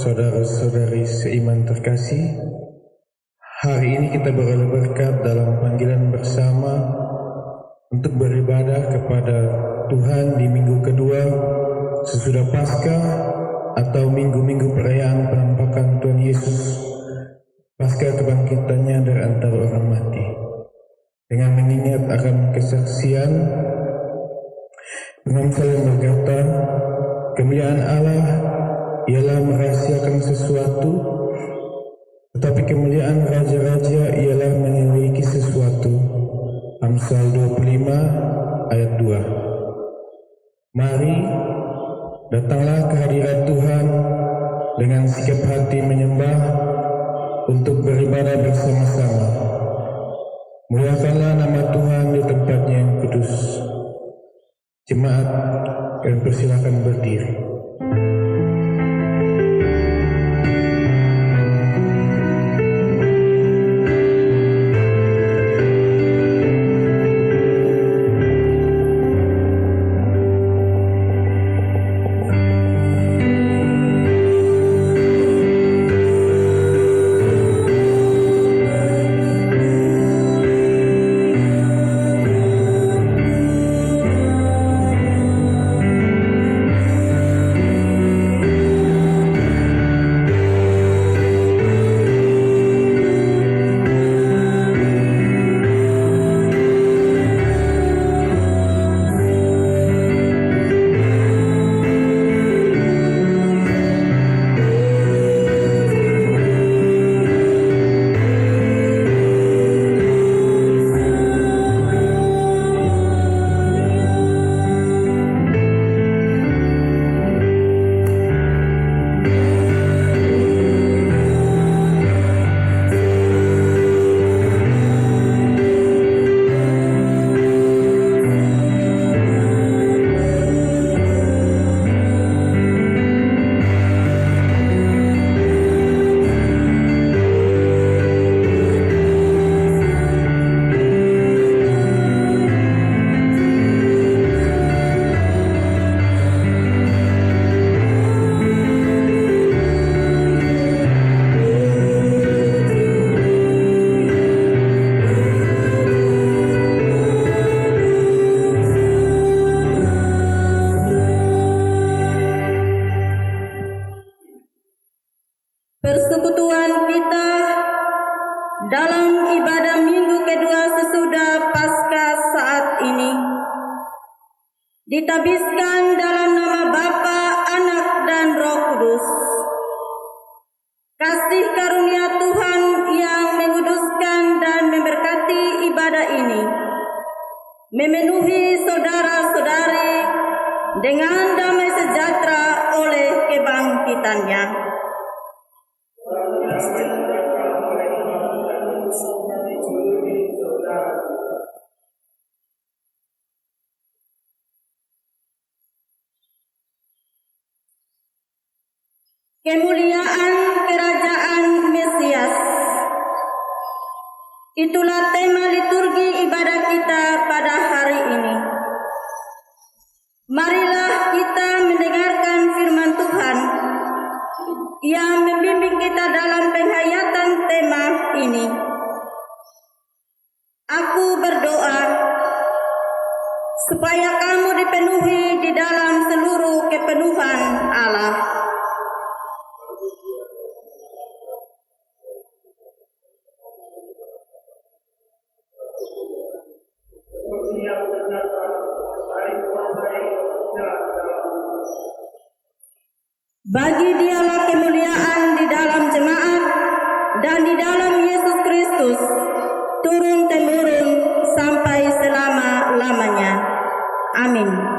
saudara-saudari seiman terkasih, hari ini kita beroleh berkat dalam panggilan bersama untuk beribadah kepada Tuhan di minggu kedua sesudah Paskah atau minggu-minggu perayaan penampakan Tuhan Yesus pasca kebangkitannya dari antara orang mati. Dengan mengingat akan kesaksian, Imam Salim berkata, kemuliaan Allah ialah merahasiakan sesuatu, tetapi kemuliaan raja-raja ialah memiliki sesuatu. Amsal 25 ayat 2. Mari, datanglah ke hadirat Tuhan dengan sikap hati menyembah untuk beribadah bersama-sama. Muliakanlah nama Tuhan di tempatnya yang kudus. Jemaat, kalian persilakan berdiri. Persekutuan kita dalam ibadah minggu kedua sesudah Paskah saat ini ditabiskan dalam nama Bapa, Anak, dan Roh Kudus. Kasih karunia Tuhan yang menguduskan dan memberkati ibadah ini memenuhi saudara-saudari dengan damai sejahtera oleh kebangkitannya. Kemuliaan kerajaan Mesias. Itulah tema liturgi ibadah kita pada hari ini. Marilah kita mendengarkan firman Tuhan yang membimbing kita dalam penghayatan tema ini. Aku berdoa supaya kamu dipenuhi di dalam seluruh kepenuhan Allah. Bagi Dialah kemuliaan di dalam jemaat dan di dalam Yesus Kristus, turun-temurun sampai selama-lamanya. Amin.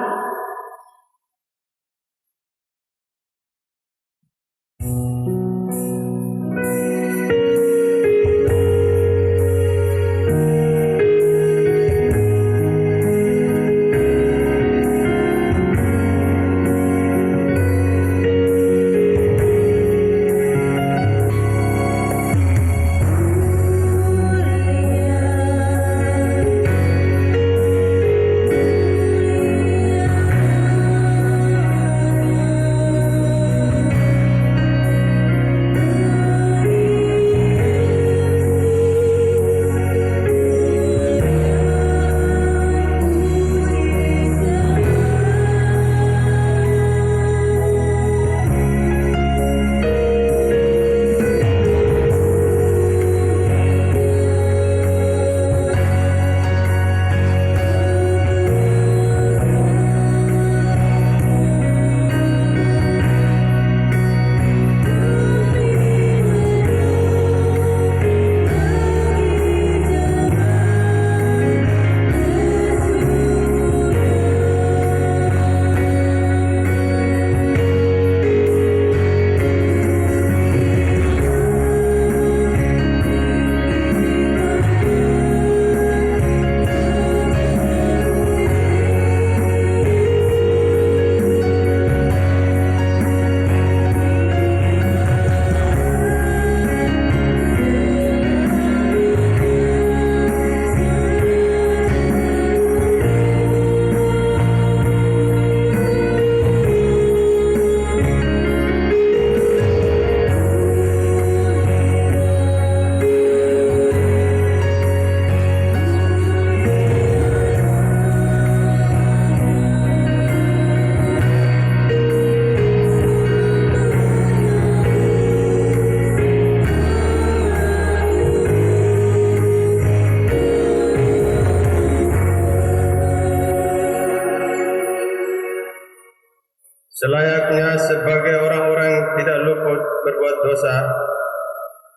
berbuat dosa,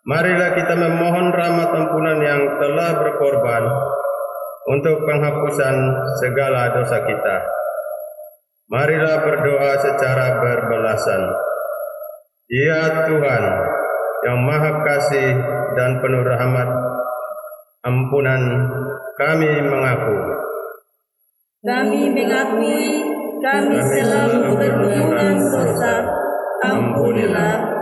marilah kita memohon rahmat ampunan yang telah berkorban untuk penghapusan segala dosa kita. Marilah berdoa secara berbelasan. Ya Tuhan yang Maha Kasih dan penuh rahmat, ampunan kami mengaku. Kami mengakui kami selalu berbuat dosa. Ampunilah.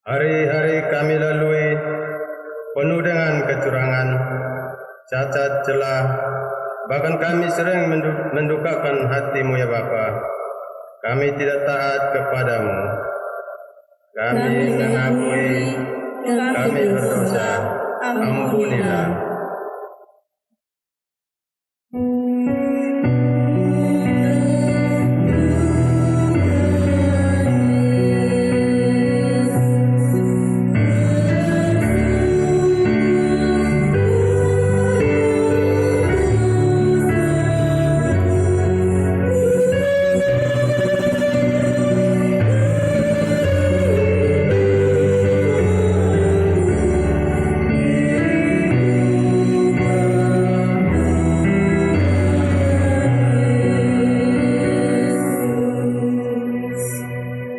Hari-hari kami lalui penuh dengan kecurangan, cacat celah, bahkan kami sering mendukakan hati-Mu ya Bapa. Kami tidak taat kepadamu. Kami mengakui kami berdosa. Ampunilah.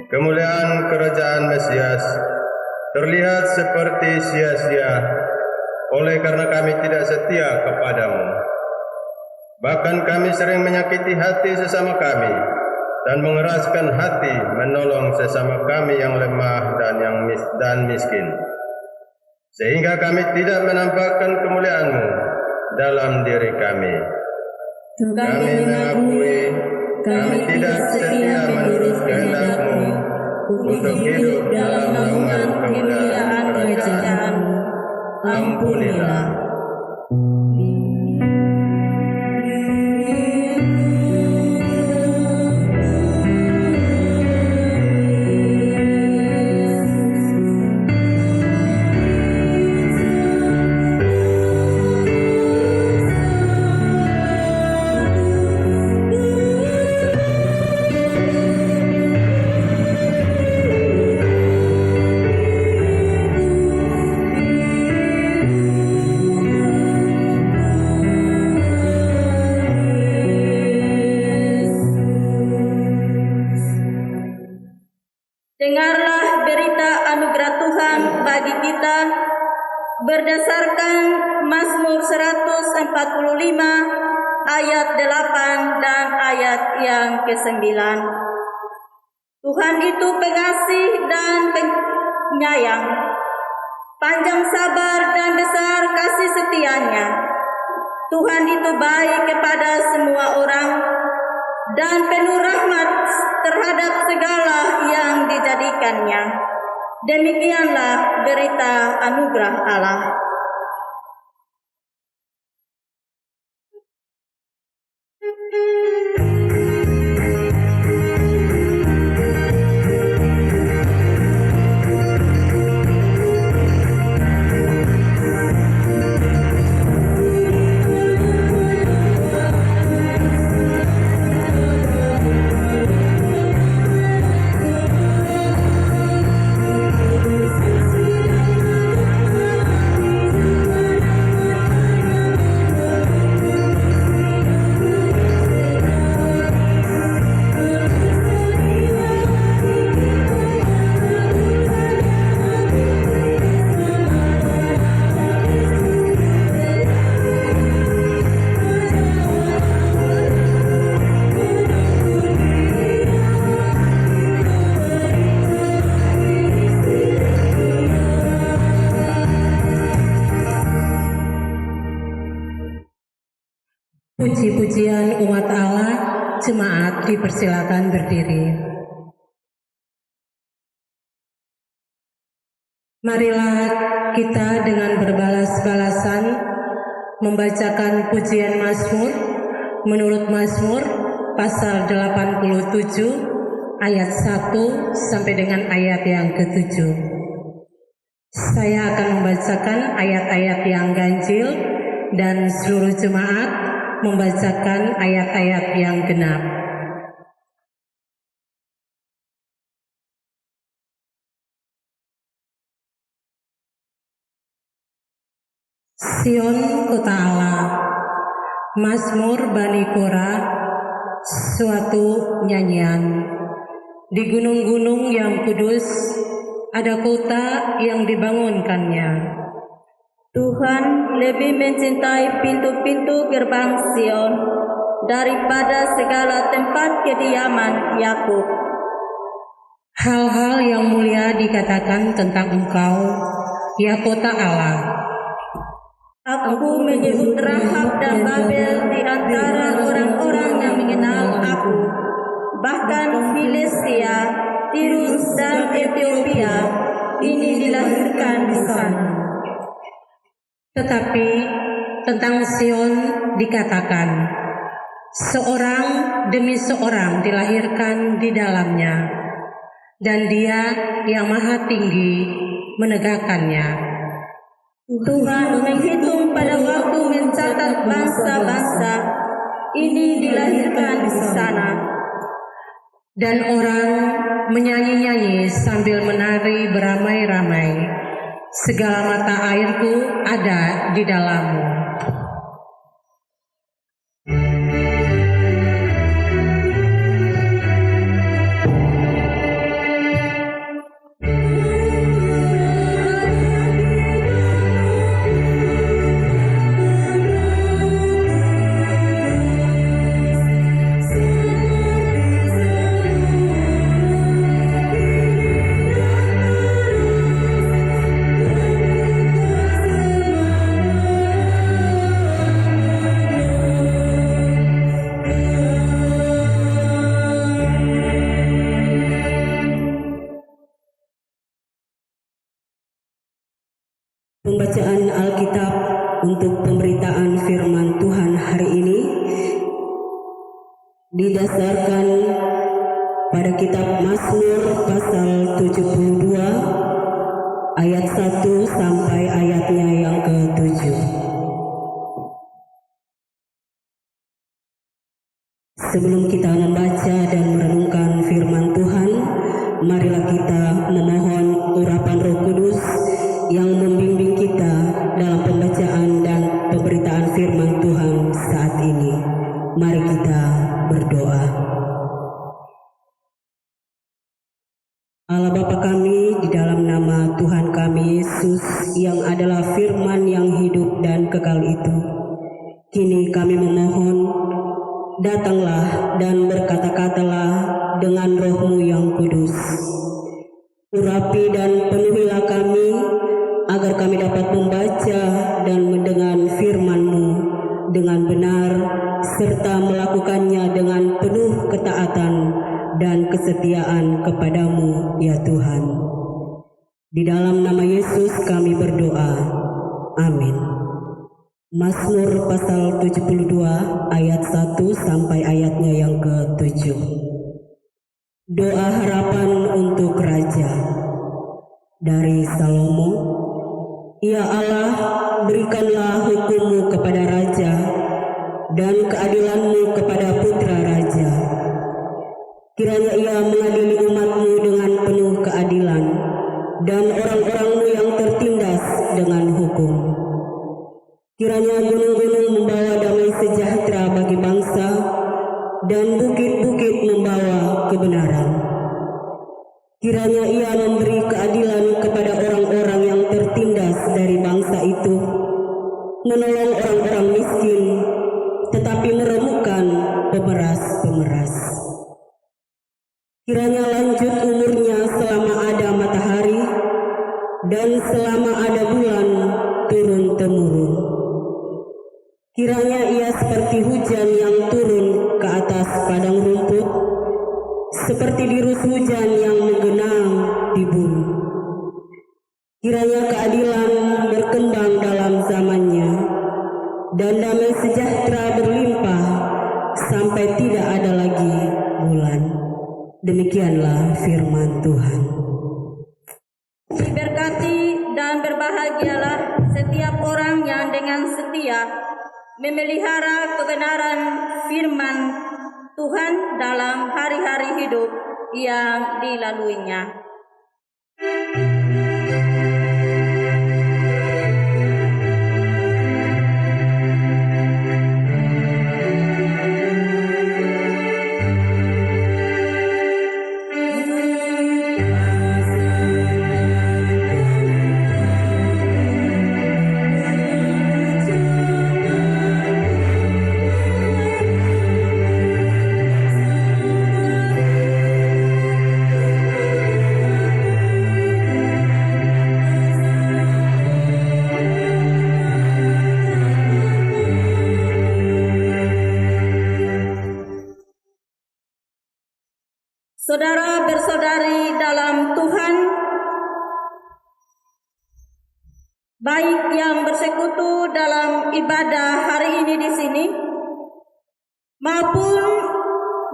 Kemuliaan kerajaan Mesias terlihat seperti sia-sia oleh karena kami tidak setia kepadamu. Bahkan kami sering menyakiti hati sesama kami dan mengeraskan hati menolong sesama kami yang lemah dan miskin. Sehingga kami tidak menampakkan kemuliaan-Mu dalam diri kami. Kami mengakui kami tidak setia menurut kehendak-Mu untuk hidup dalam naungan kemuliaan kerajaan-Mu. Ampunilah. Dengarlah berita anugerah Tuhan bagi kita berdasarkan Mazmur 145 ayat 8 dan ayat yang ke-9. Tuhan itu pengasih dan penyayang, panjang sabar dan besar kasih setianya. Tuhan itu baik kepada semua orang dan penuh rahmat terhadap segala yang dijadikannya. Demikianlah berita anugerah Allah. jemaat dipersilakan berdiri. Marilah kita dengan berbalas-balasan membacakan pujian Mazmur menurut Mazmur pasal 87 ayat 1 sampai dengan ayat yang ke-7. Saya akan membacakan ayat-ayat yang ganjil dan seluruh jemaat membacakan ayat-ayat yang genap. Sion kota Allah, Mazmur Bani Korah, suatu nyanyian. Di gunung-gunung yang kudus ada kota yang dibangunkannya. Tuhan lebih mencintai pintu-pintu gerbang Sion daripada segala tempat kediaman Yakub. Hal-hal yang mulia dikatakan tentang Engkau, ya kota Allah. Aku menyebut Rahab dan Babel di antara orang-orang yang mengenal aku. Bahkan Filistia, Tirus dan Ethiopia ini dilahirkan di sana. Tetapi tentang Sion dikatakan, seorang demi seorang dilahirkan di dalamnya, dan Dia yang Maha Tinggi menegakkannya. Tuhan menghitung pada waktu mencatat bangsa-bangsa, ini dilahirkan di sana. Dan orang menyanyi-nyanyi sambil menari beramai-ramai, segala mata airku ada di dalammu. Pembacaan Alkitab untuk pemberitaan firman Tuhan hari ini didasarkan pada kitab Mazmur pasal 72 ayat 1 sampai ayatnya yang ke-7. Sebelum kita membaca dan merenungkan firman Tuhan, marilah kita memohon urapan Roh Kudus yang membimbing kita dalam pembacaan dan pemberitaan firman Tuhan saat ini. Mari kita berdoa. Allah Bapa kami, di dalam nama Tuhan kami Yesus yang adalah firman yang hidup dan kekal itu, kini kami memohon, datanglah dan berkata-katalah dengan Roh-Mu yang kudus. Urapi dan penuhilah kami, agar kami dapat membaca dan mendengar firman-Mu dengan benar, serta melakukannya dengan penuh ketaatan dan kesetiaan kepadamu, ya Tuhan. Di dalam nama Yesus kami berdoa. Amin. Mazmur pasal 72 ayat 1 sampai ayatnya yang ke-7. Doa harapan untuk Raja dari Salomo. Ya Allah, berikanlah hukum-Mu kepada Raja dan keadilan-Mu kepada putra Raja. Kiranya ia mengadili umat-Mu dengan penuh keadilan dan orang-orang-Mu yang tertindas dengan hukum. Kiranya gunung-gunung membawa damai sejahtera bagi bangsa dan bukit-bukit membawa kebenaran. Kiranya ia memberi keadilan kepada orang-orang yang tertindas dari bangsa itu, menolong orang-orang miskin, tetapi meremukkan pemeras-pemeras. Kiranya lanjut umurnya selama ada matahari dan selama ada bulan turun-temurun. Kiranya ia seperti hujan yang turun ke atas padang rumput, seperti dirus hujan yang menggenang di bumi. Kiranya keadilan berkembang dalam zamannya, dan damai sejahtera berlimpah sampai tidak ada lagi bulan. Demikianlah firman Tuhan. Diberkati dan berbahagialah setiap orang yang dengan setia memelihara kebenaran firman Tuhan dalam hari-hari hidup yang dilaluinya. Saudara bersaudari dalam Tuhan, baik yang bersekutu dalam ibadah hari ini di sini, maupun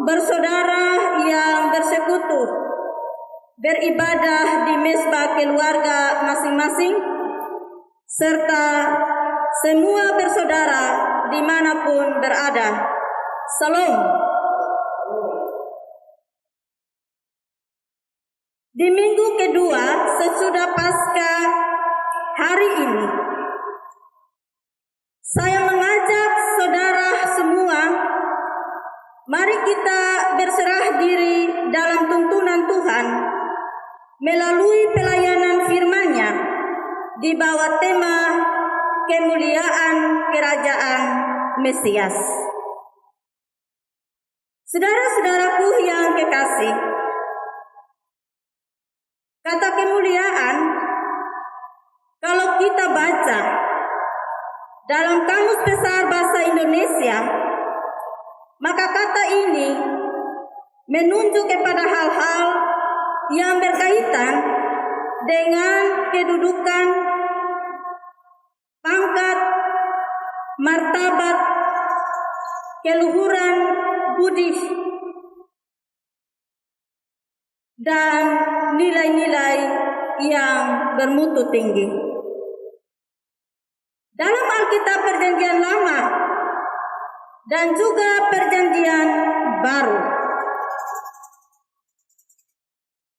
bersaudara yang bersekutu beribadah di mezbah keluarga masing-masing, serta semua bersaudara dimanapun berada. Salam. Di minggu kedua sesudah Paskah hari ini, saya mengajak saudara semua, mari kita berserah diri dalam tuntunan Tuhan melalui pelayanan firman-Nya di bawah tema kemuliaan kerajaan Mesias. Saudara-saudaraku yang kekasih, kata kemuliaan, kalau kita baca dalam Kamus Besar Bahasa Indonesia, maka kata ini menunjuk kepada hal-hal yang berkaitan dengan kedudukan, pangkat, martabat, keluhuran budi, dan nilai-nilai yang bermutu tinggi. Dalam Alkitab Perjanjian Lama dan juga Perjanjian Baru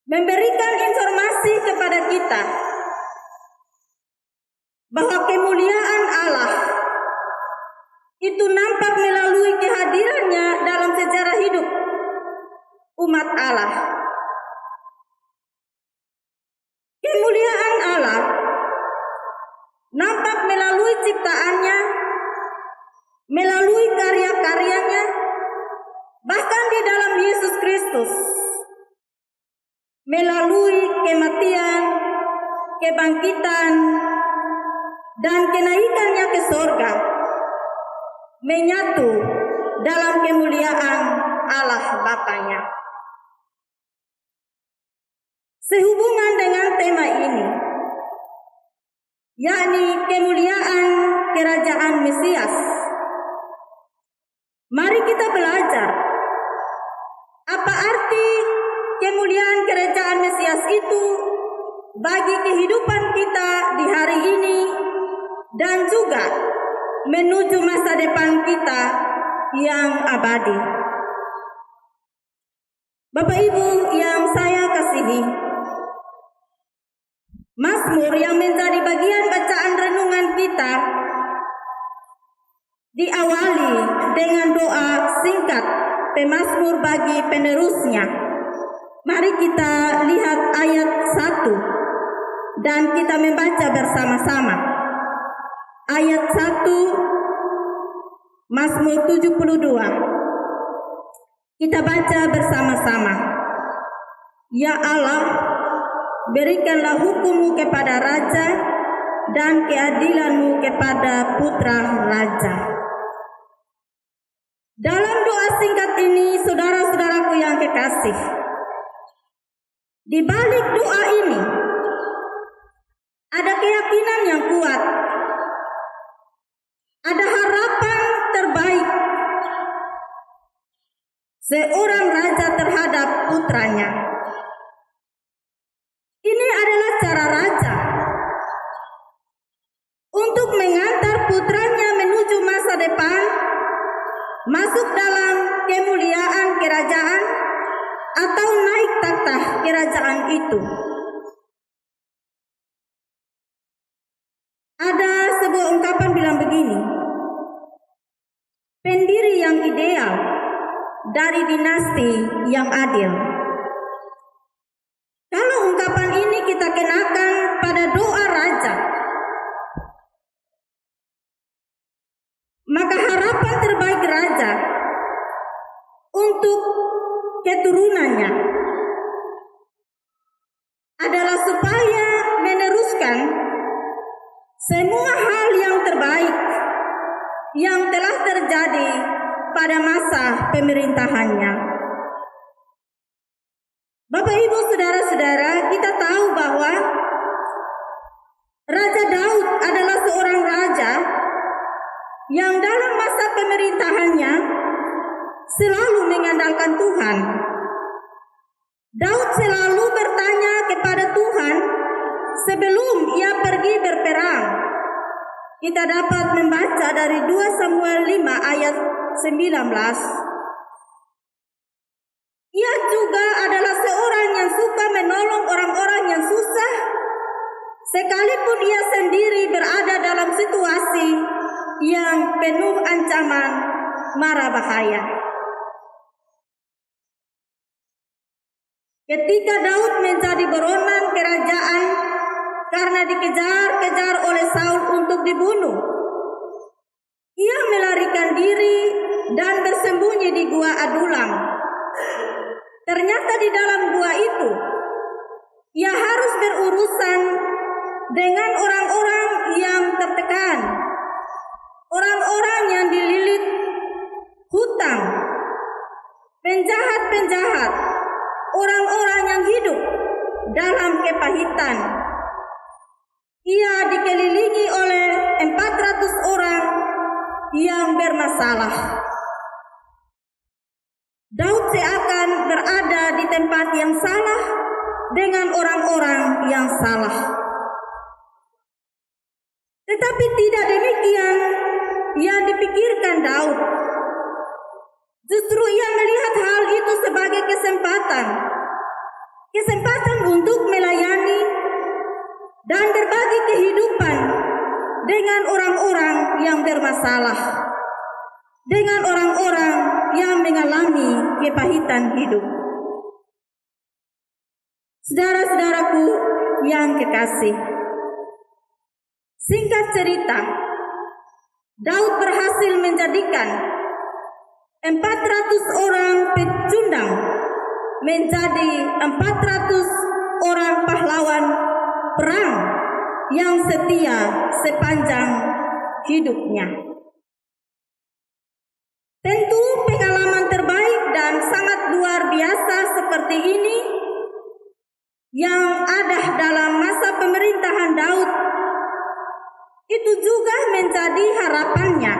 memberikan informasi kepada kita bahwa kemuliaan Allah itu nampak melalui kehadirannya dalam sejarah hidup umat Allah. Kemuliaan Allah nampak melalui ciptaannya, melalui karya-karyanya, bahkan di dalam Yesus Kristus, melalui kematian, kebangkitan, dan kenaikannya ke sorga, menyatu dalam kemuliaan Allah Bapanya. Sehubungan dengan tema ini, yakni kemuliaan kerajaan Mesias, mari kita belajar apa arti kemuliaan kerajaan Mesias itu bagi kehidupan kita di hari ini dan juga menuju masa depan kita yang abadi. Bapak Ibu yang saya kasihi, Mazmur yang menjadi bagian bacaan renungan kita diawali dengan doa singkat pemazmur bagi penerusnya. Mari kita lihat ayat 1 dan kita membaca bersama-sama. Ayat 1 Mazmur 72. Kita baca bersama-sama. Ya Allah, berikanlah hukum-Mu kepada raja dan keadilan-Mu kepada putra raja. Dalam doa singkat ini, saudara-saudaraku yang kekasih, di balik doa ini ada keyakinan yang kuat, ada harapan terbaik seorang raja terhadap putranya. Ini adalah cara raja untuk mengantar putranya menuju masa depan, masuk dalam kemuliaan kerajaan atau naik takhta kerajaan itu. Ada sebuah ungkapan bilang begini, pendiri yang ideal dari dinasti yang adil. Kalau ungkapan ini kita kenakan pada doa raja, maka harapan terbaik raja untuk keturunannya adalah supaya meneruskan semua hal yang terbaik yang telah terjadi pada masa pemerintahannya. Bapak, Ibu, saudara-saudara, kita tahu bahwa Raja Daud adalah seorang raja yang dalam masa pemerintahannya selalu mengandalkan Tuhan. Daud selalu bertanya kepada Tuhan sebelum ia pergi berperang. Kita dapat membaca dari 2 Samuel 5 ayat 19. Ia juga adalah seorang yang suka menolong orang-orang yang susah, sekalipun ia sendiri berada dalam situasi yang penuh ancaman mara bahaya. Ketika Daud menjadi buronan kerajaan karena dikejar-kejar oleh Saul untuk dibunuh, ia melarikan diri dan bersembunyi di gua Adulam. Ternyata di dalam gua itu, ia harus berurusan dengan orang-orang yang tertekan, orang-orang yang dililit hutang, penjahat-penjahat, orang-orang yang hidup dalam kepahitan. Ia dikelilingi oleh 400 orang yang bermasalah. Daud seakan berada di tempat yang salah dengan orang-orang yang salah. Tetapi tidak demikian yang dipikirkan Daud. Justru ia melihat hal itu sebagai kesempatan untuk melayani dan berbagi kehidupan dengan orang-orang yang bermasalah, dengan orang-orang yang mengalami kepahitan hidup. Saudara-saudaraku yang kekasih, singkat cerita, Daud berhasil menjadikan 400 orang pecundang menjadi 400 orang pahlawan perang yang setia sepanjang hidupnya. Tentu pengalaman terbaik dan sangat luar biasa seperti ini yang ada dalam masa pemerintahan Daud itu juga menjadi harapannya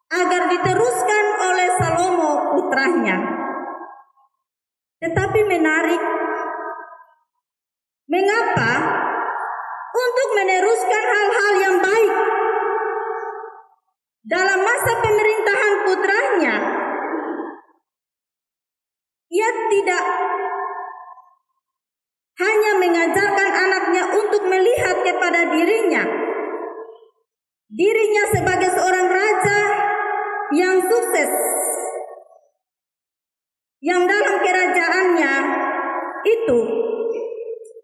agar diteruskan oleh Salomo putranya. Tetapi menarik, mengapa untuk meneruskan hal-hal yang baik dalam masa pemerintahan putranya, ia tidak hanya mengajarkan anaknya untuk melihat kepada dirinya sebagai seorang raja yang sukses, yang dalam kerajaannya itu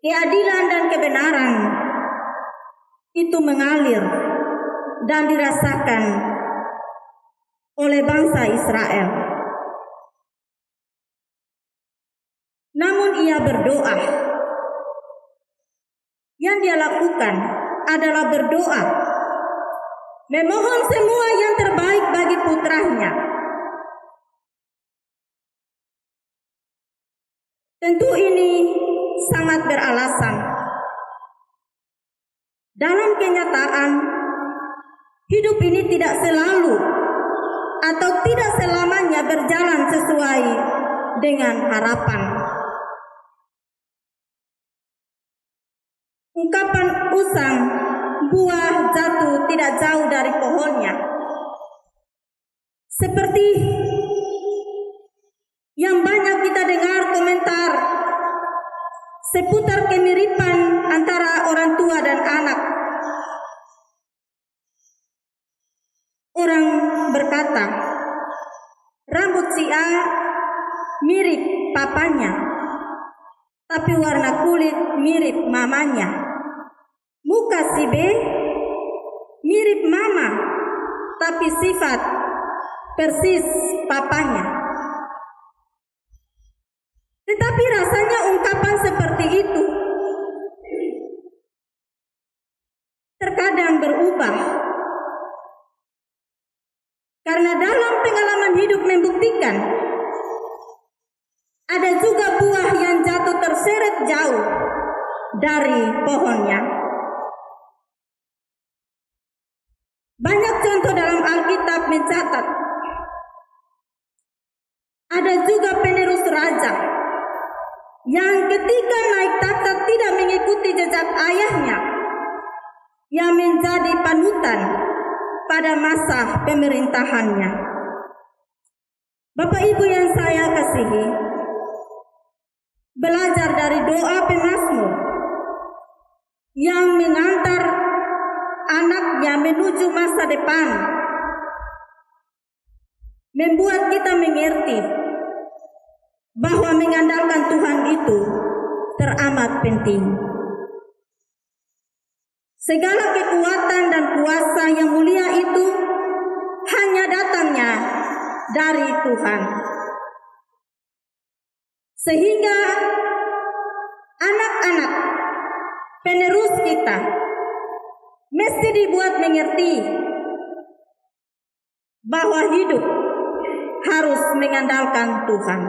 keadilan dan kebenaran itu mengalir dan dirasakan oleh bangsa Israel. Namun ia berdoa. Yang dia lakukan adalah berdoa, memohon semua yang terbaik bagi putranya. Tentu ini sangat beralasan. Dalam kenyataan, hidup ini tidak selalu atau tidak selamanya berjalan sesuai dengan harapan. Ungkapan usang, buah jatuh tidak jauh dari pohonnya. Seperti yang banyak kita dengar komentar seputar kemiripan antara orang tua dan anak. Orang berkata, rambut si A mirip papanya, tapi warna kulit mirip mamanya. Muka si B mirip mama, tapi sifat persis papanya. Tetapi rasanya ungkapan seperti itu terkadang berubah. Karena dalam pengalaman hidup membuktikan ada juga buah yang jatuh terseret jauh dari pohonnya. Banyak contoh dalam Alkitab mencatat ada juga penerus raja yang ketika naik tahta tidak mengikuti jejak ayahnya yang menjadi panutan pada masa pemerintahannya. Bapak Ibu yang saya kasihi, belajar dari doa pemazmur yang mengantar anaknya menuju masa depan membuat kita mengerti bahwa mengandalkan Tuhan itu teramat penting. Segala kekuatan dan kuasa yang mulia itu hanya datangnya dari Tuhan. Sehingga anak-anak penerus kita mesti dibuat mengerti bahwa hidup harus mengandalkan Tuhan.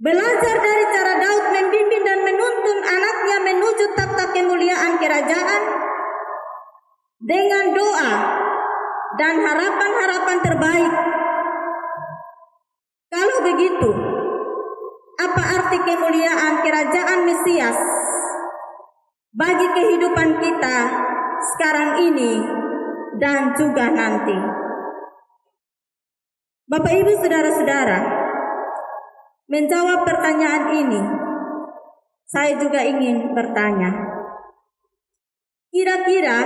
Belajar dari cara Daud membimbing dan menuntun anaknya menuju takhta kemuliaan kerajaan dengan doa dan harapan-harapan terbaik. Kalau begitu, apa arti kemuliaan kerajaan Mesias bagi kehidupan kita sekarang ini dan juga nanti? Bapak Ibu saudara-saudara, menjawab pertanyaan ini, saya juga ingin bertanya. Kira-kira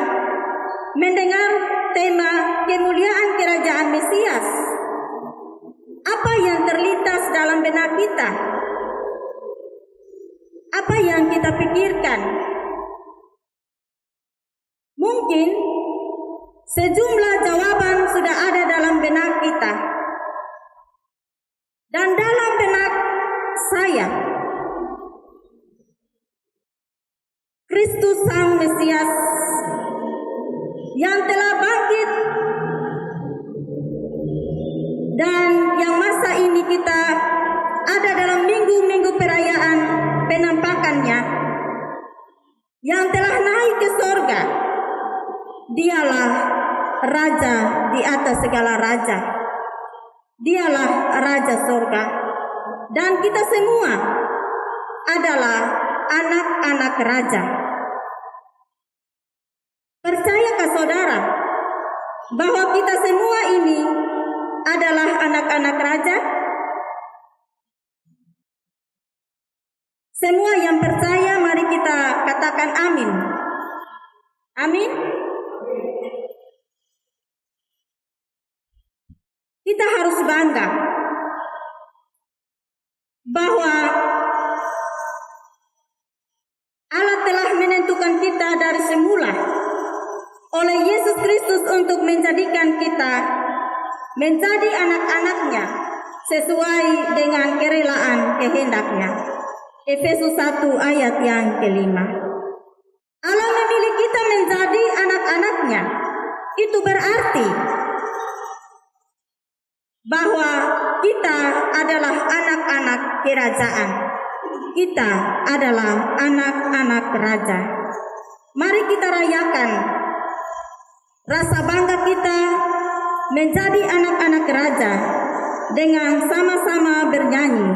mendengar tema kemuliaan kerajaan Mesias, apa yang terlintas dalam benak kita? Apa yang kita pikirkan? Mungkin sejumlah jawaban sudah ada dalam benak kita. Dan dalam benak saya, Kristus Sang Mesias yang telah bangkit dan yang masa ini kita ada dalam minggu-minggu perayaan penampakannya, yang telah naik ke sorga, dialah Raja di atas segala raja. Dialah Raja sorga, dan kita semua adalah anak-anak Raja. Percayakah saudara bahwa kita semua ini adalah anak-anak Raja? Semua yang percaya, mari kita katakan amin. Amin. Kita harus bangga bahwa Allah telah menentukan kita dari semula oleh Yesus Kristus untuk menjadikan kita menjadi anak-anaknya sesuai dengan kerelaan kehendaknya. Efesus 1 ayat yang kelima. Allah memilih kita menjadi anak-anaknya. Itu berarti bahwa kita adalah anak-anak anak-anak kerajaan. Kita adalah anak-anak raja. Mari kita rayakan rasa bangga kita menjadi anak-anak raja dengan sama-sama bernyanyi,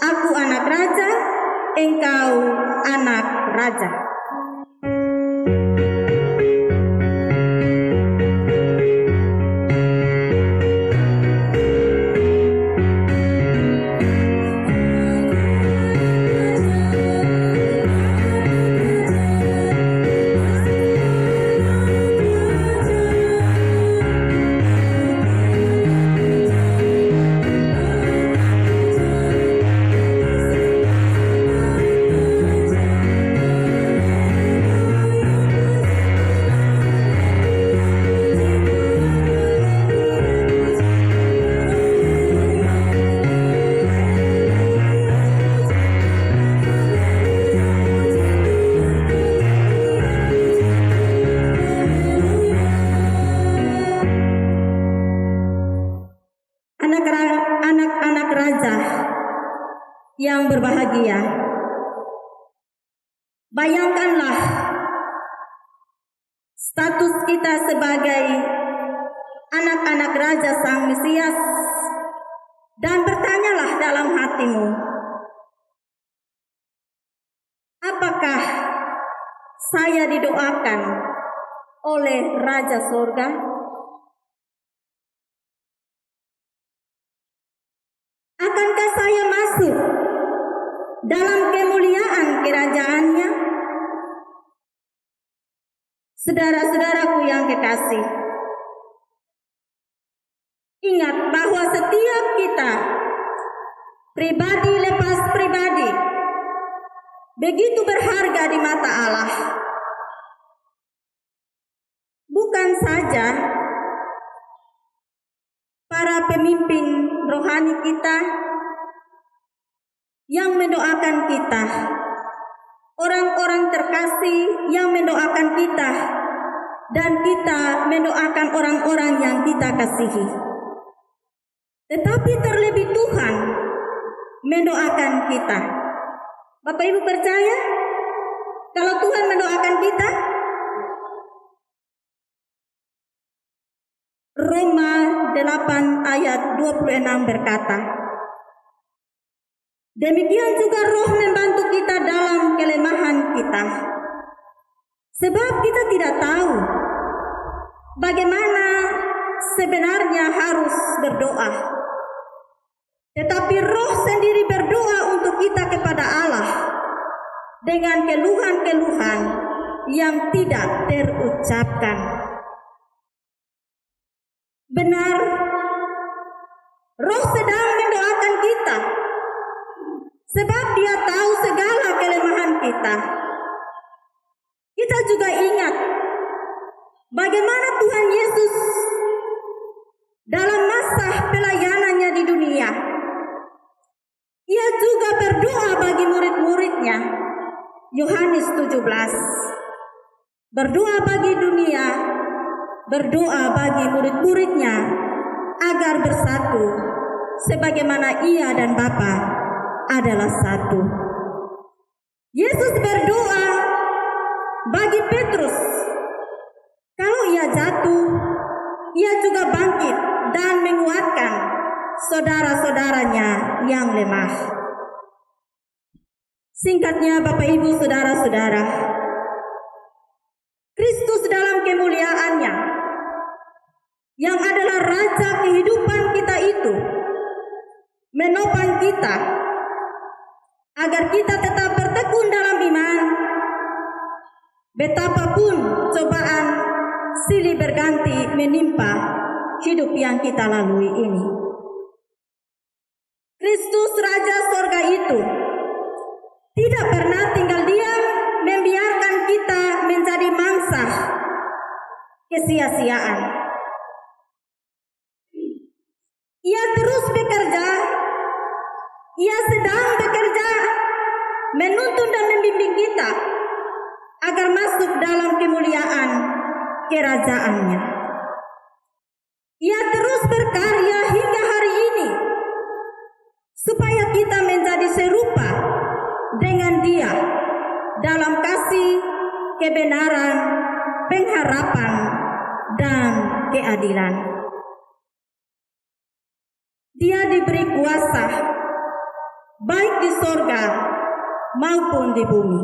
"Aku anak raja, engkau anak raja." Anak-anak raja yang berbahagia, bayangkanlah status kita sebagai anak-anak raja Sang Mesias dan bertanyalah dalam hatimu, apakah saya didoakan oleh Raja Sorga? Akankah saya masuk dalam kemuliaan kerajaannya? Saudara-saudaraku yang kekasih, ingat bahwa setiap kita, pribadi lepas pribadi, begitu berharga di mata Allah. Bukan saja para pemimpin rohani kita yang mendoakan kita, orang-orang terkasih yang mendoakan kita, dan kita mendoakan orang-orang yang kita kasihi. Tetapi terlebih Tuhan mendoakan kita. Bapak Ibu percaya kalau Tuhan mendoakan kita? Roma 8 ayat 26 berkata, demikian juga Roh membantu kita dalam kelemahan kita. Sebab kita tidak tahu bagaimana sebenarnya harus berdoa. Tetapi Roh sendiri berdoa untuk kita kepada Allah dengan keluhan-keluhan yang tidak terucapkan. Benar, Roh sedang mendoakan kita, sebab Dia tahu segala kelemahan kita. Kita juga ingat bagaimana Tuhan Yesus dalam masa pelayanannya di dunia, Ia juga berdoa bagi murid-muridnya. Yohanes 17, berdoa bagi dunia, berdoa bagi murid-muridnya agar bersatu sebagaimana Ia dan Bapa adalah satu. Yesus berdoa bagi Petrus, kalau ia jatuh, ia juga bangkit dan menguatkan saudara-saudaranya yang lemah. Singkatnya Bapak Ibu saudara-saudara, Kristus dalam kemuliaannya yang adalah Raja kehidupan kita itu menopang kita agar kita tetap bertekun dalam iman, betapapun cobaan silih berganti menimpa hidup yang kita lalui ini. Kristus Raja Sorga itu tidak pernah tinggal diam membiarkan kita menjadi mangsa kesia-siaan. Ia terus bekerja, Ia sedang bekerja menuntun dan membimbing kita agar masuk dalam kemuliaan kerajaannya. Ia terus berkarya hingga hari ini supaya kita dengan Dia dalam kasih, kebenaran, pengharapan, dan keadilan. Dia diberi kuasa baik di sorga maupun di bumi.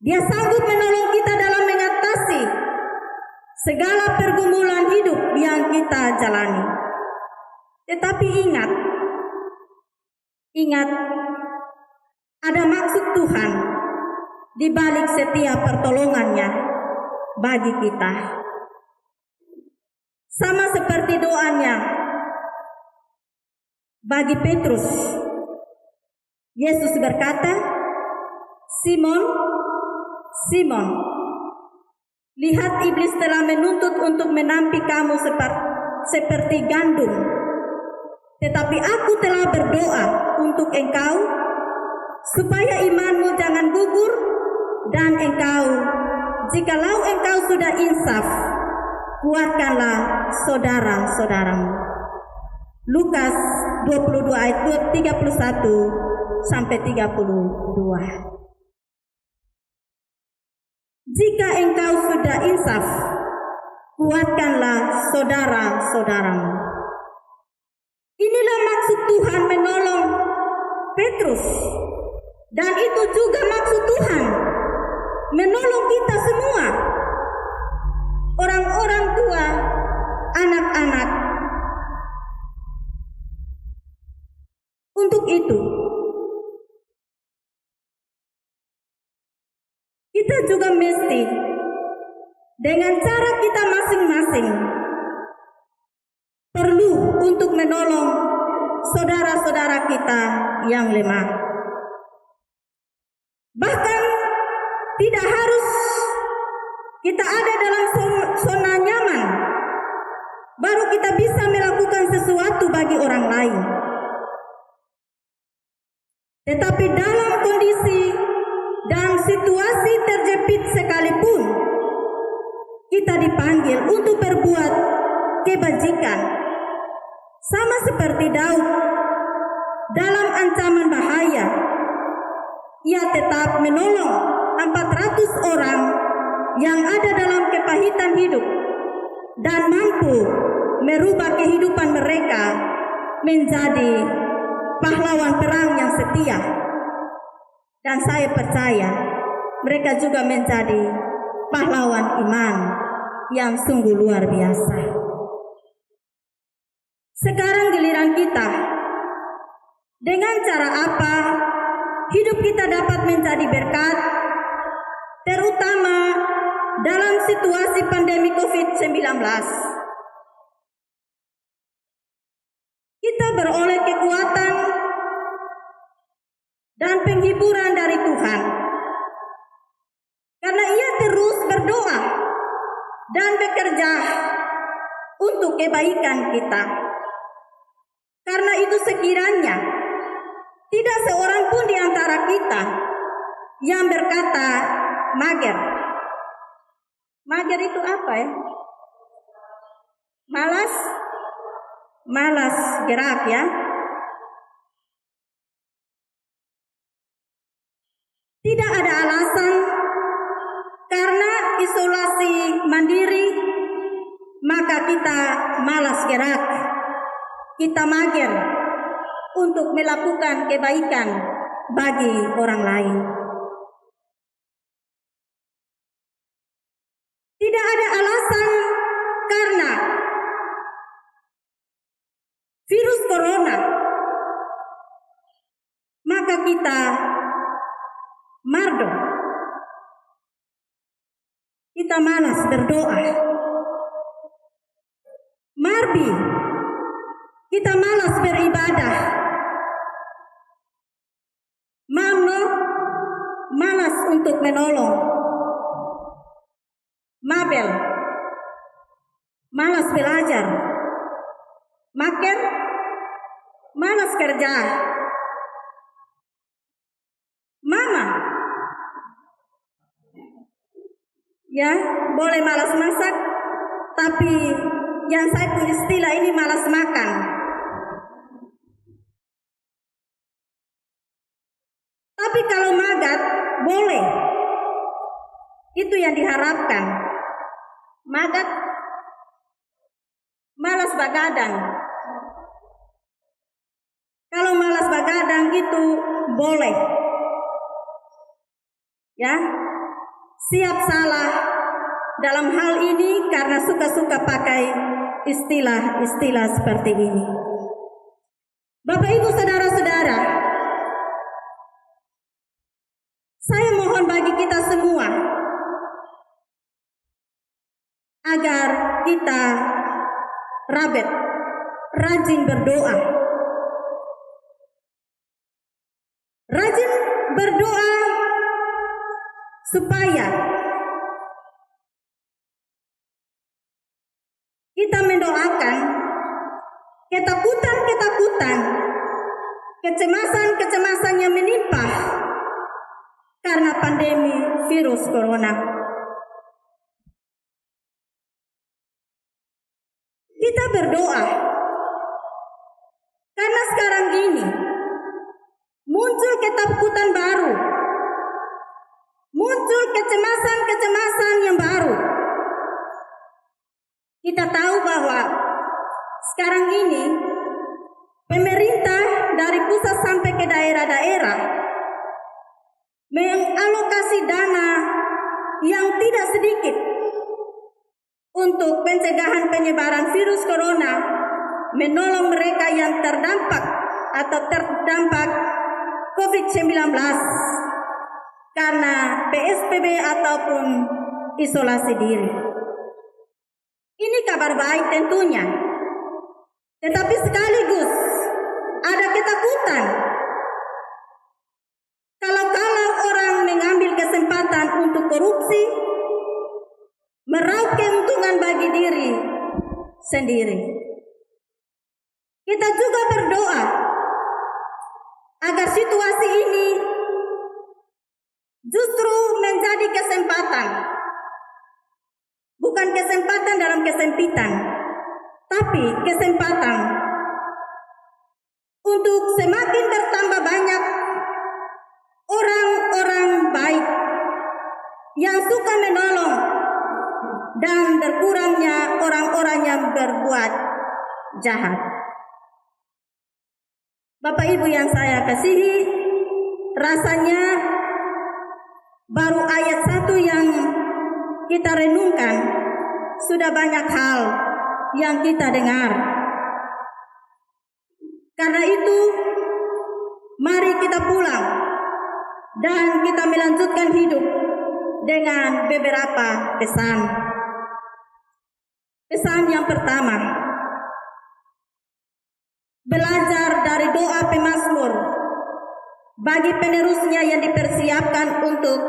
Dia sanggup menolong kita dalam mengatasi segala pergumulan hidup yang kita jalani. Tetapi ingat, ada maksud Tuhan di balik setiap pertolongannya bagi kita. Sama seperti doanya bagi Petrus. Yesus berkata, Simon, Simon, lihat iblis telah menuntut untuk menampi kamu seperti gandum. Tetapi aku telah berdoa untuk engkau, supaya imanmu jangan gugur, dan engkau, jikalau engkau sudah insaf, kuatkanlah saudara-saudaramu. Lukas 22 ayat 31 sampai 32. Jika engkau sudah insaf, kuatkanlah saudara-saudaramu. Inilah maksud Tuhan menolong Petrus. Dan itu juga maksud Tuhan menolong kita semua. Orang-orang tua, anak-anak. Untuk itu, kita juga mesti dengan cara kita masing-masing perlu untuk menolong saudara-saudara kita yang lemah. Bahkan tidak harus kita ada dalam zona nyaman baru kita bisa melakukan sesuatu bagi orang lain. Tetapi dalam kondisi dan situasi terjepit sekalipun, kita dipanggil untuk berbuat kebajikan. Sama seperti Daud dalam ancaman bahaya, ia tetap menolong 400 orang yang ada dalam kepahitan hidup dan mampu merubah kehidupan mereka menjadi pahlawan perang yang setia. Dan saya percaya mereka juga menjadi pahlawan iman yang sungguh luar biasa. Sekarang giliran kita. Dengan cara apa hidup kita dapat menjadi berkat, terutama dalam situasi pandemi COVID-19? Kita beroleh kekuatan dan penghiburan dari Tuhan. Karena Ia terus berdoa dan bekerja untuk kebaikan kita. Karena itu sekiranya tidak seorang pun di antara kita yang berkata mager. Mager itu apa ya? Malas gerak ya. Tidak ada alasan karena isolasi mandiri maka kita malas gerak. Kita mager untuk melakukan kebaikan bagi orang lain. Tidak ada alasan karena virus corona maka kita mardo. Kita malas berdoa. Marbi, kita malas beribadah. Mamno, malas untuk menolong. Mabel, malas belajar. Maker, malas kerja. Mama, ya boleh malas masak, tapi yang saya punya istilah ini malas makan. Tapi kalau magat, boleh. Itu yang diharapkan. Magat, malas bagadang. Kalau malas bagadang itu boleh. Ya, siap salah dalam hal ini karena suka-suka pakai istilah-istilah seperti ini. Bapak Ibu saudara-saudara, saya mohon bagi kita semua agar kita rajin berdoa. Rajin berdoa supaya kita mendoakan ketakutan, kecemasan yang menimpa karena pandemi virus corona. Kita berdoa karena sekarang ini muncul ketakutan baru, muncul kecemasan yang baru. Kita tahu bahwa sekarang ini pemerintah dari pusat sampai ke daerah-daerah mengalokasi dana yang tidak sedikit untuk pencegahan penyebaran virus corona, menolong mereka yang terdampak COVID-19 karena PSBB ataupun isolasi diri. Ini kabar baik tentunya, tetapi sekaligus ada ketakutan kalau orang mengambil kesempatan untuk korupsi, meraup keuntungan bagi diri sendiri. Kita juga berdoa agar situasi ini justru menjadi kesempatan, bukan kesempatan dalam kesempitan, tapi kesempatan untuk semakin bertambah banyak orang-orang baik yang suka menolong dan berkurangnya orang-orang yang berbuat jahat. Bapak Ibu yang saya kasihi, rasanya baru ayat 1 yang kita renungkan sudah banyak hal yang kita dengar. Karena itu, mari kita pulang dan kita melanjutkan hidup dengan beberapa pesan. Pesan yang pertama, belajar dari doa pemazmur bagi penerusnya yang dipersiapkan untuk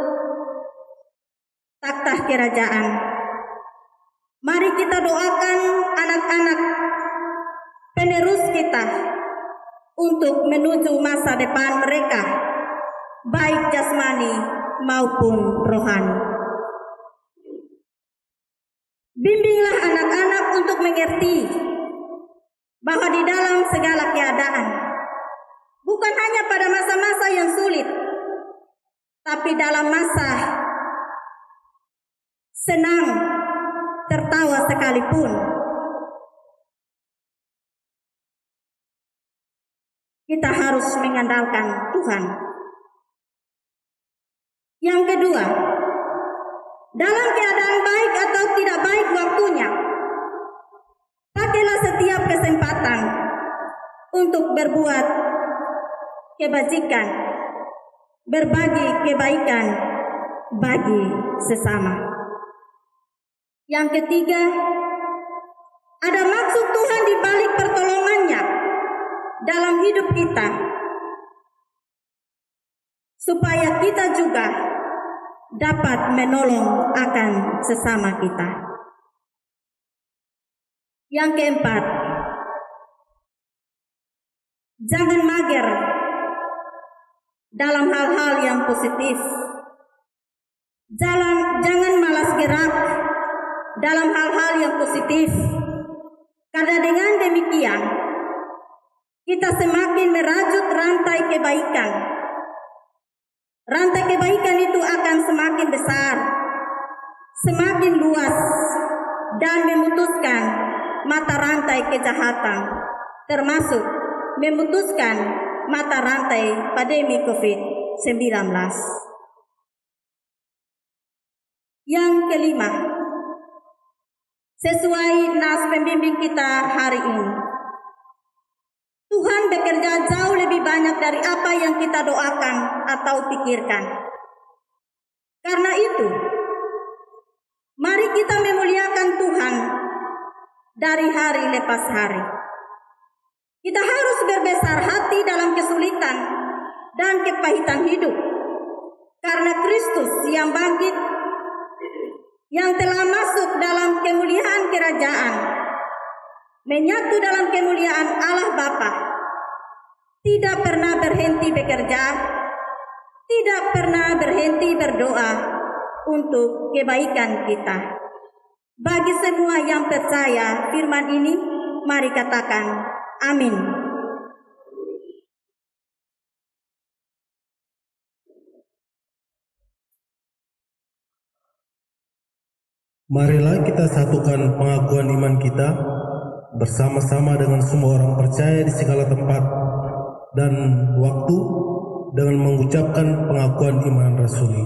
takhta kerajaan. Mari kita doakan anak-anak penerus kita untuk menuju masa depan mereka, baik jasmani maupun rohani. Bimbinglah anak-anak untuk mengerti bahwa di dalam segala keadaan, bukan hanya pada masa-masa yang sulit, tapi dalam masa senang, tertawa sekalipun, kita harus mengandalkan Tuhan. Yang kedua, dalam keadaan baik atau tidak baik waktunya, pakailah setiap kesempatan untuk berbuat kebajikan, berbagi kebaikan bagi sesama. Yang ketiga, ada maksud Tuhan di balik pertolongannya dalam hidup kita, supaya kita juga dapat menolong akan sesama kita. Yang keempat, jangan mager dalam hal-hal yang positif. Jangan malas gerak dalam hal-hal yang positif. Karena dengan demikian, kita semakin merajut rantai kebaikan rantai kebaikan itu akan semakin besar, semakin luas, dan memutuskan mata rantai kejahatan, termasuk memutuskan mata rantai pandemi COVID-19. Yang kelima, sesuai nas pembimbing kita hari ini, Tuhan bekerja jauh lebih banyak dari apa yang kita doakan atau pikirkan. Karena itu, mari kita memuliakan Tuhan dari hari lepas hari. Kita harus berbesar hati dalam kesulitan dan kepahitan hidup, karena Kristus yang bangkit, yang telah masuk dalam kemuliaan kerajaan, menyatu dalam kemuliaan Allah Bapa, tidak pernah berhenti bekerja, tidak pernah berhenti berdoa untuk kebaikan kita. Bagi semua yang percaya firman ini, mari katakan amin. Marilah kita satukan pengakuan iman kita bersama-sama dengan semua orang percaya di segala tempat dan waktu dengan mengucapkan pengakuan iman rasuli.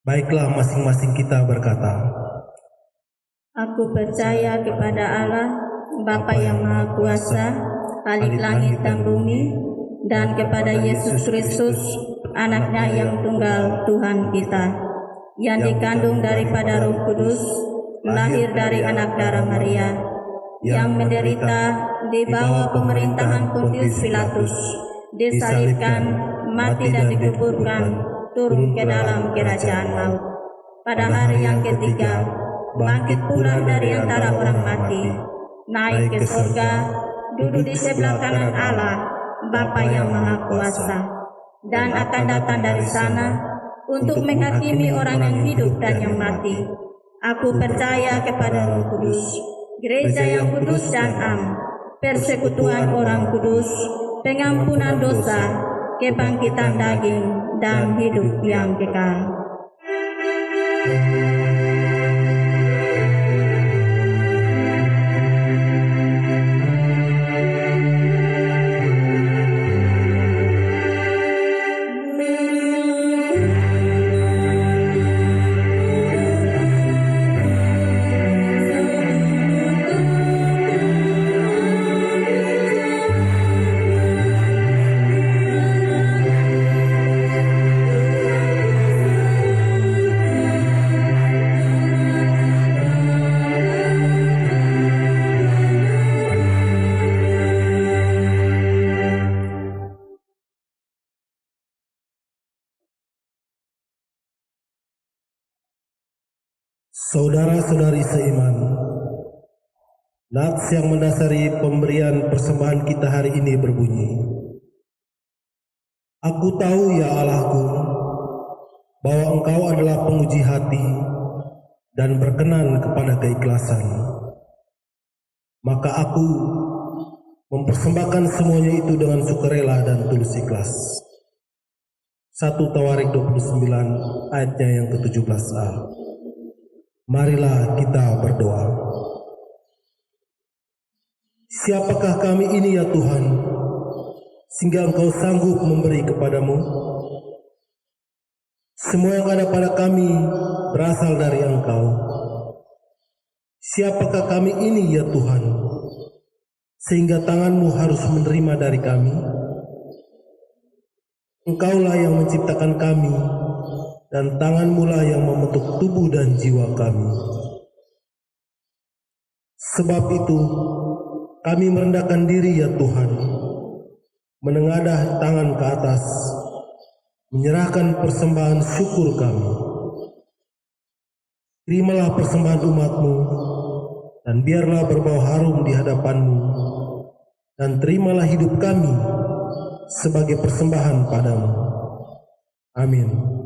Baiklah, masing-masing kita berkata, Aku percaya kepada Allah, Bapa yang Maha Kuasa, Khalik langit dan bumi, dan kepada Yesus Kristus, Anak-Nya yang tunggal Tuhan kita, yang dikandung daripada Roh Kudus, lahir dari anak darah Maria, yang menderita di bawah pemerintahan Pontius Pilatus, disalibkan, mati dan dikuburkan, turun ke dalam kerajaan maut. Pada hari yang ketiga, bangkit pula dari antara orang mati, naik ke surga, duduk di sebelah kanan Allah, Bapa yang Maha Kuasa, dan akan datang dari sana untuk menghakimi orang yang hidup dan yang mati. Aku percaya kepada Roh Kudus, gereja yang kudus dan am, persekutuan orang kudus, pengampunan dosa, kebangkitan daging, dan hidup yang kekal. Saudara-saudari seiman, nats yang mendasari pemberian persembahan kita hari ini berbunyi, Aku tahu ya Allahku, bahwa Engkau adalah penguji hati dan berkenan kepada keikhlasan. Maka aku mempersembahkan semuanya itu dengan sukarela dan tulus ikhlas. 1 Tawarik 29 ayatnya yang ke-17a. Marilah kita berdoa. Siapakah kami ini ya Tuhan, sehingga Engkau sanggup memberi kepadamu? Semua yang ada pada kami berasal dari Engkau. Siapakah kami ini ya Tuhan, sehingga tangan-Mu harus menerima dari kami? Engkaulah yang menciptakan kami, dan tangan-Mu lah yang membentuk tubuh dan jiwa kami. Sebab itu, kami merendahkan diri ya Tuhan, menengadah tangan ke atas, menyerahkan persembahan syukur kami. Terimalah persembahan umat-Mu, dan biarlah berbau harum di hadapan-Mu, dan terimalah hidup kami sebagai persembahan padamu. Amin.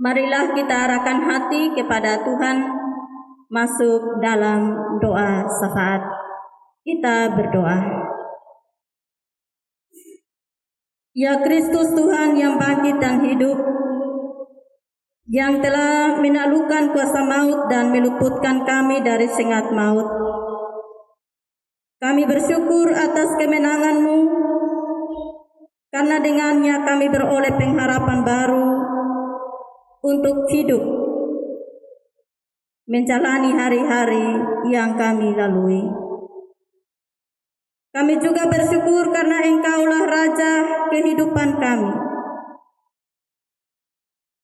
Marilah kita arahkan hati kepada Tuhan, masuk dalam doa syafaat. Kita berdoa. Ya Kristus Tuhan yang bangkit dan hidup, yang telah menaklukkan kuasa maut dan meluputkan kami dari sengat maut. Kami bersyukur atas kemenangan-Mu, karena dengannya kami beroleh pengharapan baru untuk hidup, menjalani hari-hari yang kami lalui. Kami juga bersyukur karena Engkaulah Raja kehidupan kami,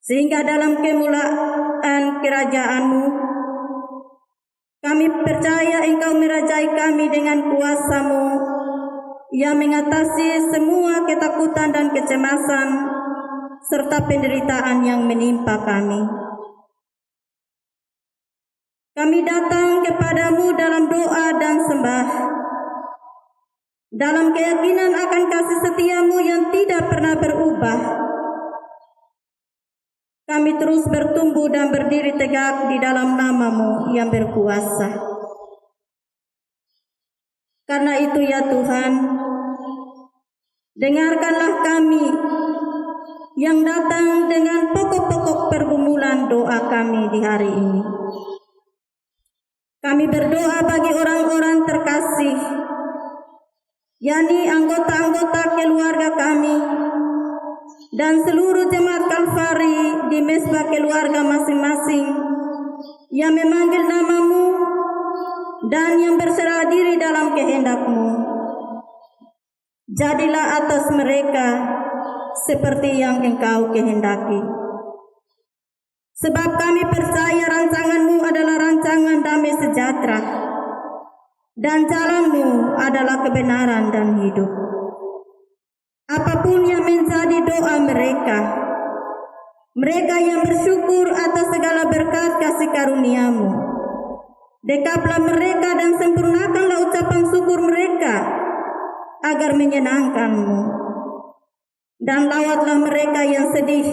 sehingga dalam kemuliaan kerajaan-Mu, kami percaya Engkau merajai kami dengan kuasa-Mu yang mengatasi semua ketakutan dan kecemasan serta penderitaan yang menimpa kami. Kami datang kepadamu dalam doa dan sembah, dalam keyakinan akan kasih setia-Mu yang tidak pernah berubah. Kami terus bertumbuh dan berdiri tegak di dalam nama-Mu yang berkuasa. Karena itu ya Tuhan, dengarkanlah kami yang datang dengan pokok-pokok pergumulan doa kami di hari ini. Kami berdoa bagi orang-orang terkasih, yakni anggota-anggota keluarga kami dan seluruh jemaat Kalvari di mesbah keluarga masing-masing yang memanggil nama-Mu dan yang berserah diri dalam kehendak-Mu. Jadilah atas mereka seperti yang Engkau kehendaki. Sebab kami percaya rancangan-Mu adalah rancangan damai sejahtera, dan jalan-Mu adalah kebenaran dan hidup. Apapun yang menjadi doa mereka, mereka yang bersyukur atas segala berkat kasih karunia-Mu, dekaplah mereka dan sempurnakanlah ucapan syukur mereka agar menyenangkan-Mu. Dan lawatlah mereka yang sedih,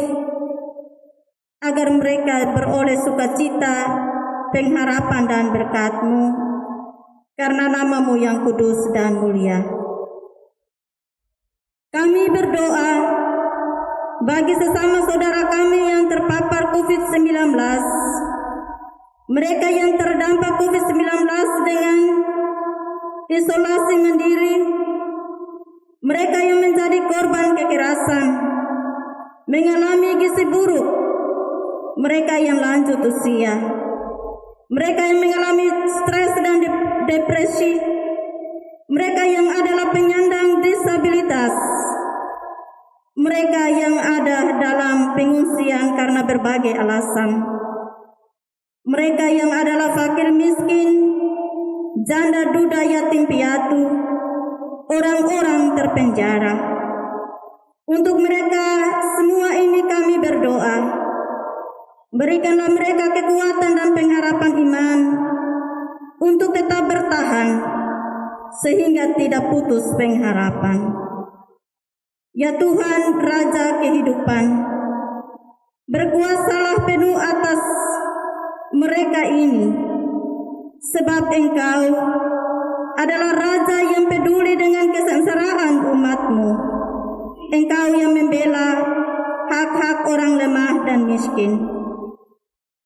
agar mereka beroleh sukacita, pengharapan dan berkat-Mu, karena nama-Mu yang kudus dan mulia. Kami berdoa bagi sesama saudara kami yang terpapar COVID-19, mereka yang terdampak COVID-19 dengan isolasi mandiri, mereka yang menjadi korban kekerasan, mengalami gizi buruk, mereka yang lanjut usia, mereka yang mengalami stres dan depresi, mereka yang adalah penyandang disabilitas, mereka yang ada dalam pengungsian karena berbagai alasan, mereka yang adalah fakir miskin, janda duda yatim piatu, orang-orang terpenjara. Untuk mereka semua ini kami berdoa, berikanlah mereka kekuatan dan pengharapan iman untuk tetap bertahan sehingga tidak putus pengharapan. Ya Tuhan, Raja kehidupan, berkuasalah penuh atas mereka ini, sebab Engkau adalah Raja yang peduli dengan kesengsaraan umat-Mu. Engkau yang membela hak-hak orang lemah dan miskin.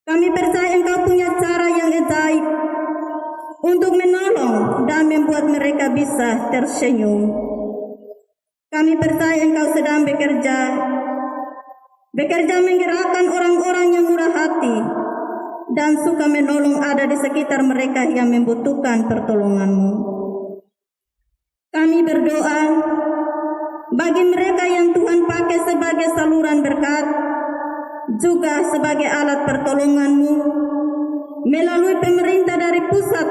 Kami percaya Engkau punya cara yang ajaib untuk menolong dan membuat mereka bisa tersenyum. Kami percaya Engkau sedang bekerja menggerakkan orang-orang yang murah hati dan suka menolong ada di sekitar mereka yang membutuhkan pertolongan-Mu. Kami berdoa bagi mereka yang Tuhan pakai sebagai saluran berkat, juga sebagai alat pertolongan-Mu, melalui pemerintah dari pusat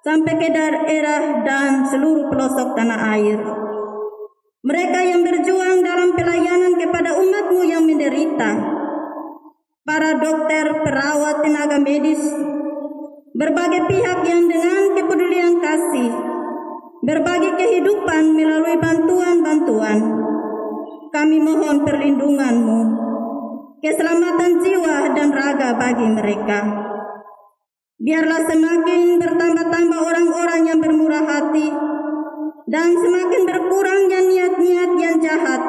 sampai ke daerah dan seluruh pelosok tanah air. Mereka yang berjuang dalam pelayanan kepada umat-Mu yang menderita, para dokter, perawat, tenaga medis, berbagai pihak yang dengan kepedulian kasih berbagi kehidupan melalui bantuan-bantuan. Kami mohon perlindungan-Mu keselamatan jiwa dan raga bagi mereka. Biarlah semakin bertambah-tambah orang-orang yang bermurah hati dan semakin berkurangnya niat-niat yang jahat,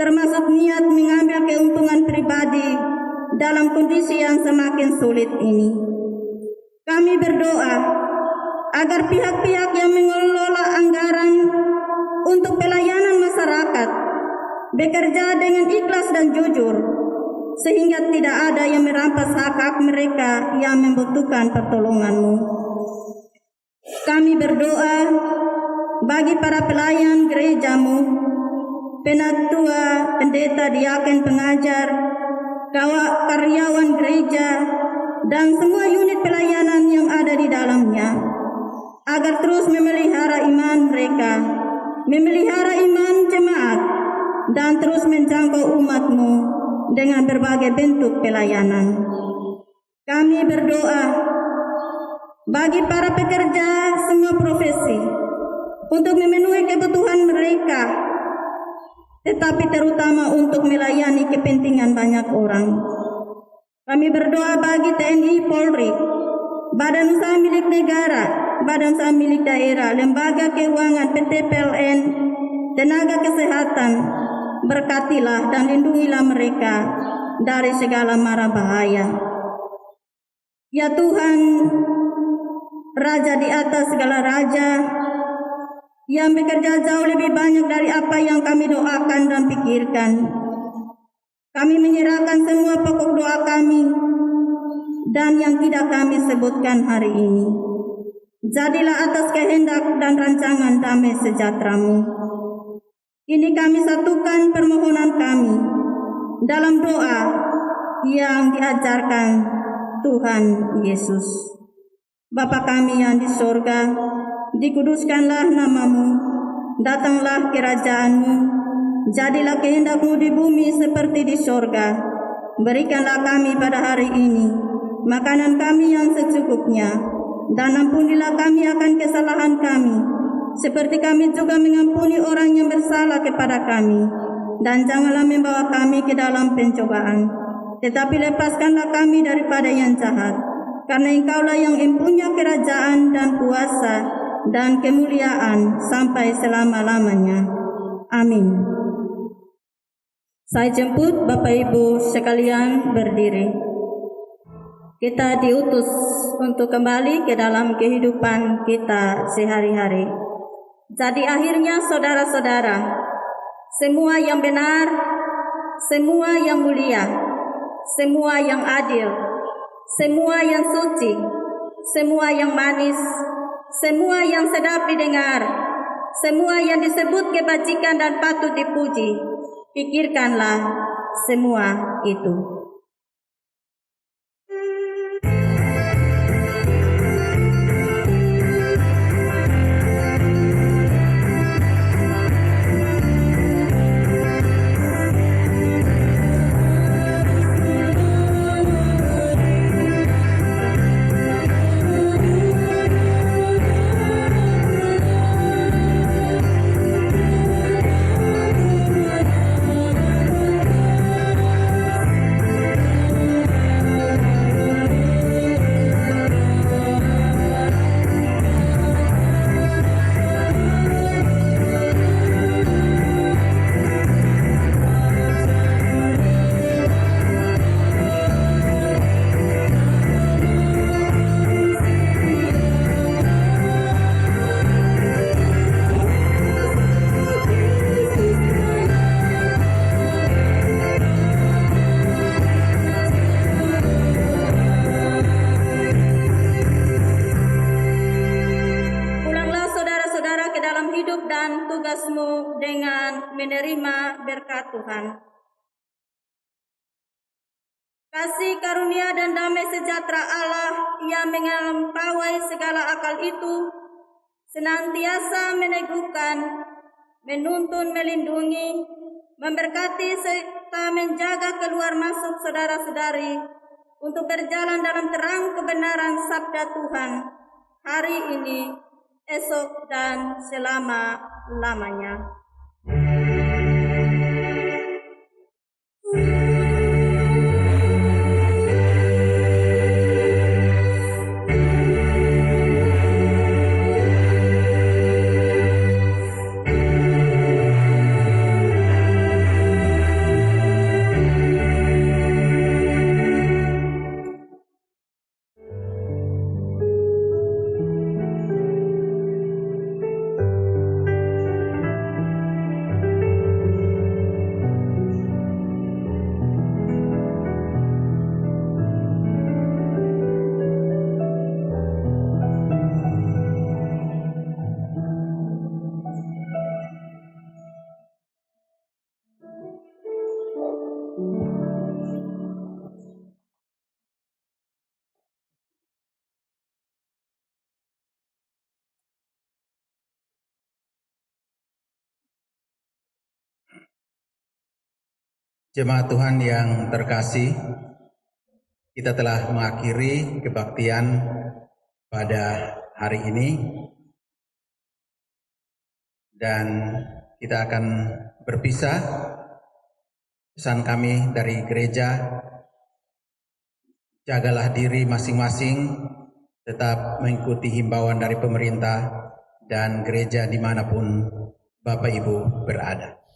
termasuk niat mengambil keuntungan pribadi dalam kondisi yang semakin sulit ini. Kami berdoa agar pihak-pihak yang mengelola anggaran untuk pelayanan masyarakat bekerja dengan ikhlas dan jujur, sehingga tidak ada yang merampas hak-hak mereka yang membutuhkan pertolongan-Mu. Kami berdoa bagi para pelayan gereja-Mu, penatua, pendeta, diaken, pengajar, karyawan gereja, dan semua unit pelayanan yang ada di dalamnya, agar terus memelihara iman mereka, memelihara iman jemaat, dan terus menjangkau umat-Mu dengan berbagai bentuk pelayanan. Kami berdoa bagi para pekerja semua profesi untuk memenuhi kebutuhan mereka, tetapi terutama untuk melayani kepentingan banyak orang. Kami berdoa bagi TNI, Polri, badan usaha milik negara, badan usaha milik daerah, lembaga keuangan, PT PLN, tenaga kesehatan. Berkatilah dan lindungilah mereka dari segala mara bahaya. Ya Tuhan, Raja di atas segala raja, yang bekerja jauh lebih banyak dari apa yang kami doakan dan pikirkan. Kami menyerahkan semua pokok doa kami dan yang tidak kami sebutkan hari ini. Jadilah atas kehendak dan rancangan damai sejahtera-Mu. Ini kami satukan permohonan kami dalam doa yang diajarkan Tuhan Yesus. Bapa kami yang di sorga, dikuduskanlah nama-Mu, datanglah kerajaan-Mu, jadilah kehendak-Mu di bumi seperti di sorga. Berikanlah kami pada hari ini makanan kami yang secukupnya, dan ampunilah kami akan kesalahan kami, seperti kami juga mengampuni orang yang bersalah kepada kami. Dan janganlah membawa kami ke dalam pencobaan, tetapi lepaskanlah kami daripada yang jahat. Karena Engkaulah yang mempunyai kerajaan dan kuasa dan kemuliaan sampai selama-lamanya. Amin. Saya jemput Bapak Ibu sekalian berdiri. Kita diutus untuk kembali ke dalam kehidupan kita sehari-hari. Jadi akhirnya saudara-saudara, semua yang benar, semua yang mulia, semua yang adil, semua yang suci, semua yang manis, semua yang sedap didengar, semua yang disebut kebajikan dan patut dipuji, pikirkanlah semua itu. tugasmu dengan menerima berkat Tuhan. Kasih karunia dan damai sejahtera Allah yang melampaui segala akal itu senantiasa meneguhkan, menuntun, melindungi, memberkati serta menjaga keluar masuk saudara-saudari untuk berjalan dalam terang kebenaran sabda Tuhan hari ini, esok, dan selama-lamanya. Jemaat Tuhan yang terkasih, kita telah mengakhiri kebaktian pada hari ini dan kita akan berpisah. Pesan kami dari gereja, jagalah diri masing-masing, tetap mengikuti himbauan dari pemerintah dan gereja dimanapun Bapak Ibu berada.